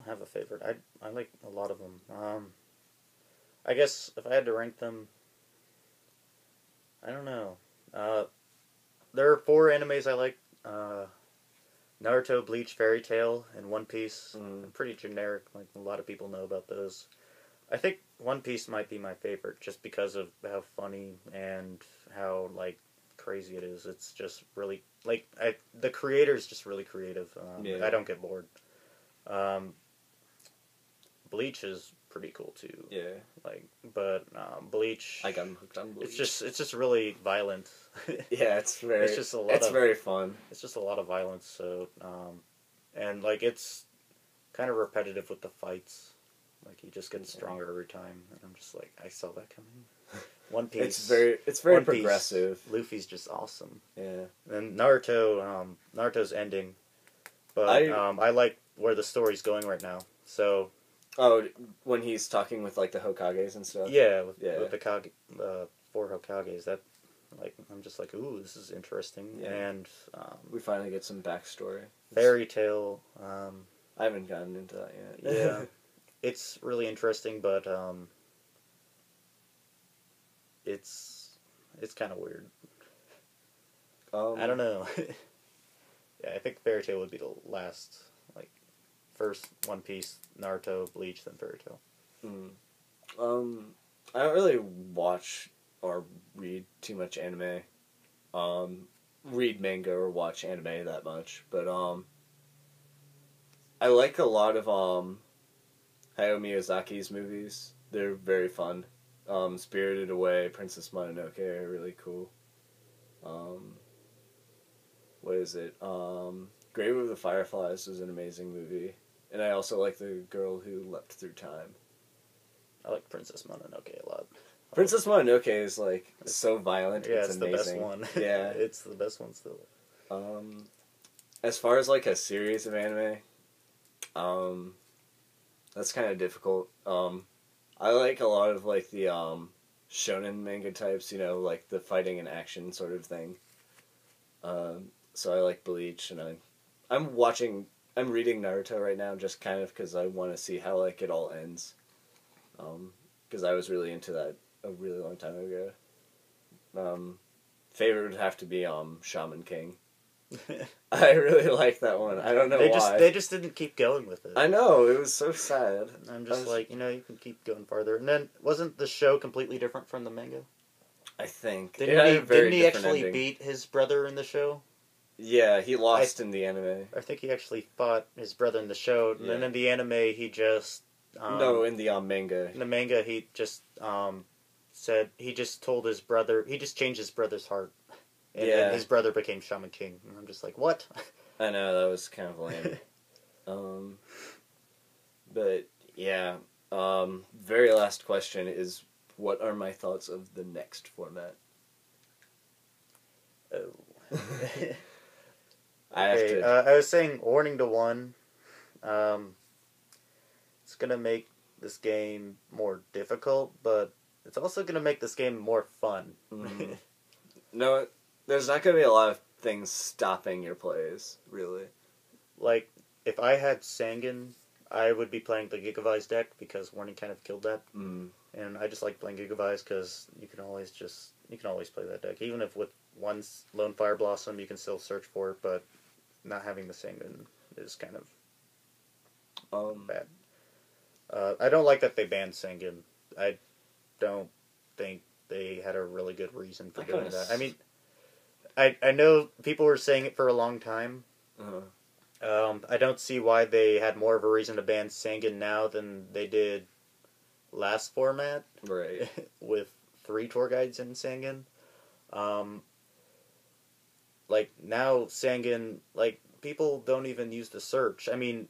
have a favorite. I like a lot of them. I guess if I had to rank them, I don't know. Uh, there are four animes I like. Naruto, Bleach, Fairy Tail, and One Piece. Mm. Pretty generic. Like a lot of people know about those. I think One Piece might be my favorite, just because of how funny and how like crazy it is. It's just really the creator's just really creative. Yeah. I don't get bored. Um, Bleach is pretty cool too. Yeah. But Bleach. I got hooked on Bleach. It's just really violent. Yeah, it's very. It's just a lot. It's very fun. It's just a lot of violence. So, and like it's kind of repetitive with the fights. Like he just gets stronger every time, and I'm just like, I saw that coming. One Piece. It's very One Piece, progressive. Luffy's just awesome. Yeah. And Naruto's ending, but I like where the story's going right now. So. Oh, when he's talking with like the Hokages and stuff. Yeah, with the four Hokages, that like I'm just like, ooh, this is interesting. Yeah. And we finally get some backstory. Fairy Tail. I haven't gotten into that yet. Yeah, it's really interesting, but it's kind of weird. I don't know. Yeah, I think Fairy Tail would be the last. First One Piece, Naruto, Bleach, then Fairy Tail. I don't really watch or read too much anime. Read manga or watch anime that much, but I like a lot of Hayao Miyazaki's movies. They're very fun. Spirited Away, Princess Mononoke are really cool. What is it? Grave of the Fireflies was an amazing movie. And I also like The Girl Who Leapt Through Time. I like Princess Mononoke a lot. Princess Mononoke is like so violent. Yeah, it's the amazing. best one. Yeah, it's the best one still. As far as like a series of anime, that's kind of difficult. I like a lot of like the shonen manga types. You know, like the fighting and action sort of thing. So I like Bleach, and I'm reading Naruto right now, just kind of because I want to see how like it all ends. Because I was really into that a really long time ago. Favorite would have to be Shaman King. I really like that one. I don't know why. They just didn't keep going with it. I know, it was so sad. I'm just like, you can keep going farther. And then wasn't the show completely different from the manga? I think. Didn't he actually beat his brother in the show? Yeah, he lost in the anime. I think he actually fought his brother in the show, and then in the anime he just... no, in the manga. In the manga he just said... He just told his brother... He just changed his brother's heart. And then his brother became Shaman King. And I'm just like, what? I know, that was kind of lame. But, yeah. Very last question is, what are my thoughts of the next format? Oh... Okay, I was saying, warning to one. It's gonna make this game more difficult, but it's also gonna make this game more fun. No, there's not gonna be a lot of things stopping your plays, really. Like, if I had Sangan, I would be playing the Gigavise deck, because Warning kind of killed that. And I just like playing Gigavise, because you can always play that deck. Even if with one Lone Fire Blossom, you can still search for it, but not having the Sangan is kind of bad. I don't like that they banned Sangan. I don't think they had a really good reason for doing that. I mean, I know people were saying it for a long time. I don't see why they had more of a reason to ban Sangan now than they did last format. Right. With 3 tour guides in Sangan. Like, now Sangan, like, people don't even use the search. I mean,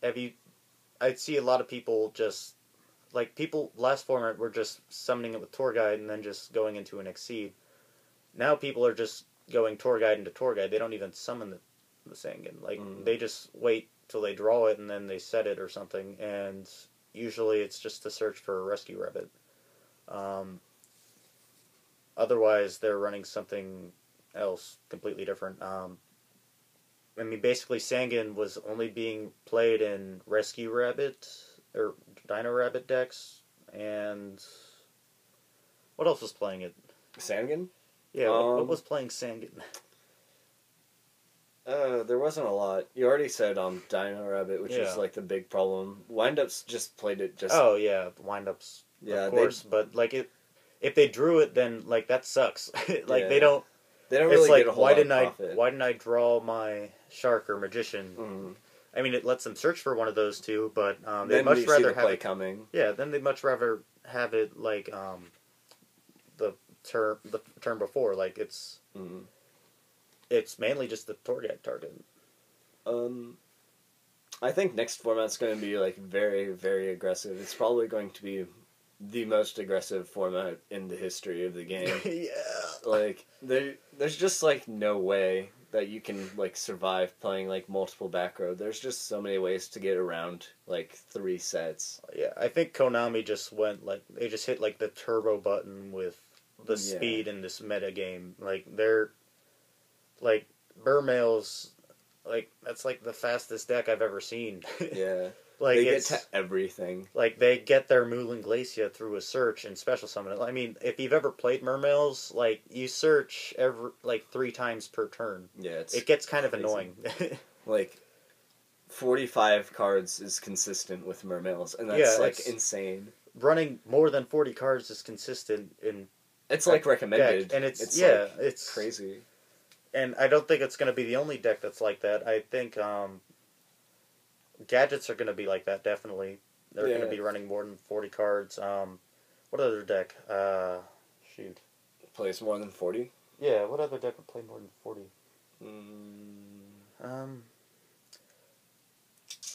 I'd see a lot of people just, like, last format were just summoning it with tour guide and then just going into an Exceed. Now people are just going tour guide into tour guide. They don't even summon the Sangan. Like, they just wait till they draw it and then they set it or something, and usually it's just to search for a Rescue Rabbit. Otherwise, they're running something else completely different. I mean, basically, Sangan was only being played in Rescue Rabbit or Dino Rabbit decks, and what else was playing it? Sangan? Yeah, what was playing Sangan? There wasn't a lot. You already said Dino Rabbit, which is Yeah. like the big problem. Windups just played it just. Oh yeah, windups. Yeah, of course, but like if they drew it, then like that sucks. Like Yeah. they don't. They don't It's really like get a whole lot of profit. why didn't I draw my shark or magician? Mm. I mean, it lets them search for one of those two, but they'd Then much you see rather the have play it. coming. Yeah, then they'd much rather have it like the term before. Like it's mainly just the target. I think next format's going to be like very, very aggressive. It's probably going to be the most aggressive format in the history of the game. Yeah. Like there's just like no way that you can like survive playing like multiple back row. There's just so many ways to get around like 3 sets. Yeah, I think Konami just went like they just hit like the turbo button with the speed in this meta game. Like they're like Burmail's like that's like the fastest deck I've ever seen. Yeah. Like they get it's to everything. like they get their Moulin Glacia through a search and special summon. I mean, if you've ever played Mermails, like you search every like 3 times per turn. Yeah, it gets kind crazy. of annoying. Like 45 cards is consistent with Mermails, and that's like insane. Running more than 40 cards is consistent in it's like recommended, deck, and it's crazy. And I don't think it's going to be the only deck that's like that. I think gadgets are going to be like that, definitely. They're going to be running more than 40 cards. What other deck? Shoot. Plays more than 40? Yeah, what other deck would play more than 40?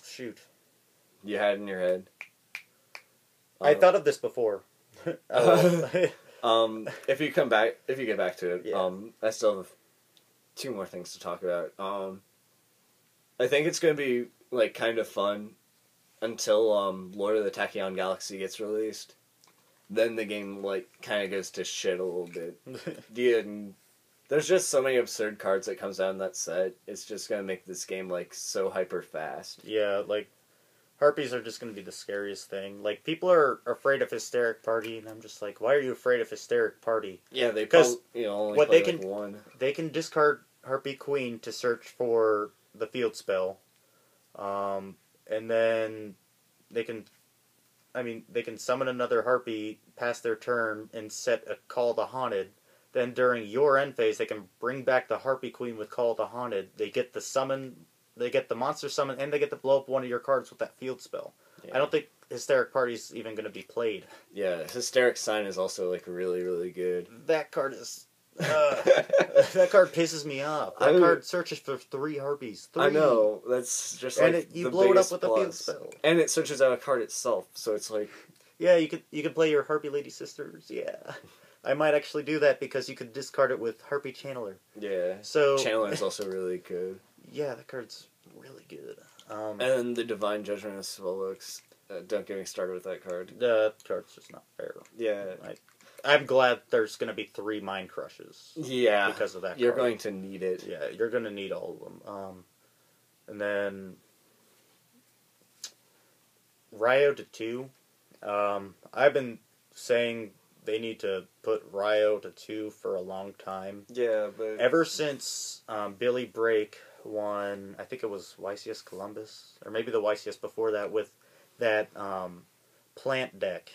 Shoot. You had in your head? I thought of this before. If you get back to it, I still have 2 more things to talk about. I think it's going to be like kind of fun until Lord of the Tachyon Galaxy gets released. Then the game like kind of goes to shit a little bit. There's just so many absurd cards that comes out in that set. It's just going to make this game like so hyper fast. Yeah, like Harpies are just going to be the scariest thing. Like, people are afraid of Hysteric Party, and I'm just like, why are you afraid of Hysteric Party? Yeah, they probably, only what play they can, like 1. They can discard Harpy Queen to search for the field spell. And then they can summon another Harpy past their turn and set a Call to Haunted. Then during your end phase, they can bring back the Harpy Queen with Call to Haunted. They get the summon... They get the monster summon, and they get to blow up one of your cards with that field spell. Yeah. I don't think Hysteric Party's even going to be played. Yeah, Hysteric Sign is also, like, really, really good. That card is... that card pisses me off. That card searches for 3 Harpies. 3. I know. That's just, like, you blow it up with a field spell. And it searches out a card itself, so it's like... Yeah, you could play your Harpy Lady Sisters, yeah. I might actually do that because you could discard it with Harpy Channeler. Yeah. So Channeler is also really good. Yeah, that card's really good. And then the Divine Judgment of Svolux. Don't get me started with that card. The card's just not fair. Yeah. I'm glad there's going to be 3 Mind Crushes. Yeah. Because of that You're card. going to need it. Yeah, you're going to need all of them. And then... Ryo to 2. I've been saying they need to put Ryo to 2 for a long time. Yeah, but... Ever since Billy Brake won, I think it was YCS Columbus, or maybe the YCS before that, with that plant deck.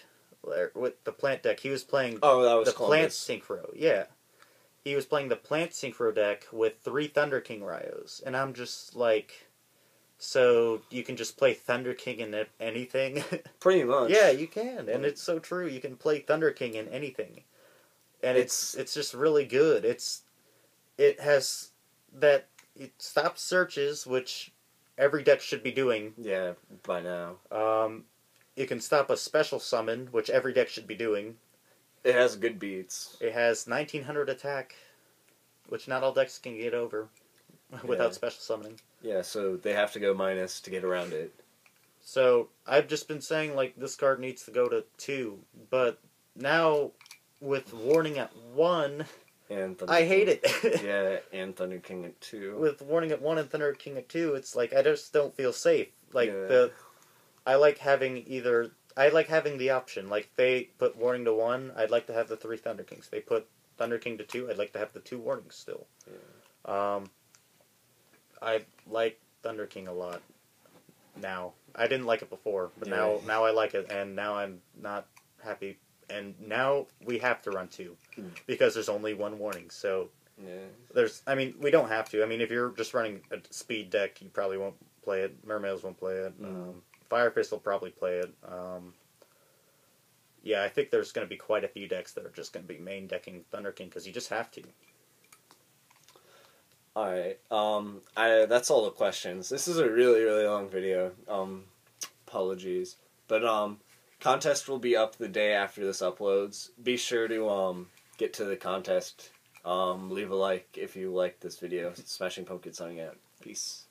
With the plant deck, he was playing the plant synchro. Yeah. He was playing the plant synchro deck with 3 Thunder King Ryos. And I'm just like, so you can just play Thunder King in anything? Pretty much. Yeah, you can. And it's so true. You can play Thunder King in anything. And it's just really good. It has that... It stops searches, which every deck should be doing. Yeah, by now. It can stop a special summon, which every deck should be doing. It has good beats. It has 1900 attack, which not all decks can get over without special summoning. Yeah, so they have to go minus to get around it. So I've just been saying, like, this card needs to go to 2, but now with Warning at 1, And Thunder I King. hate it. Yeah, and Thunder King at 2. With Warning at 1 and Thunder King at 2, it's like I just don't feel safe. Like Yeah. I like having the option. Like if they put Warning to 1, I'd like to have the 3 Thunder Kings. If they put Thunder King to 2, I'd like to have the 2 Warnings still. Yeah. I like Thunder King a lot now. I didn't like it before, but now I like it, and now I'm not happy. And now we have to run 2 because there's only 1 warning. So we don't have to. I mean, if you're just running a speed deck, you probably won't play it. Mermaids won't play it. Fire Fist will probably play it. Yeah, I think there's going to be quite a few decks that are just going to be main decking Thunder King because you just have to. Alright, that's all the questions. This is a really, really long video. Apologies. But, contest will be up the day after this uploads. Be sure to, get to the contest. Leave a like if you like this video. Smashing Pumpkin signing out. Peace.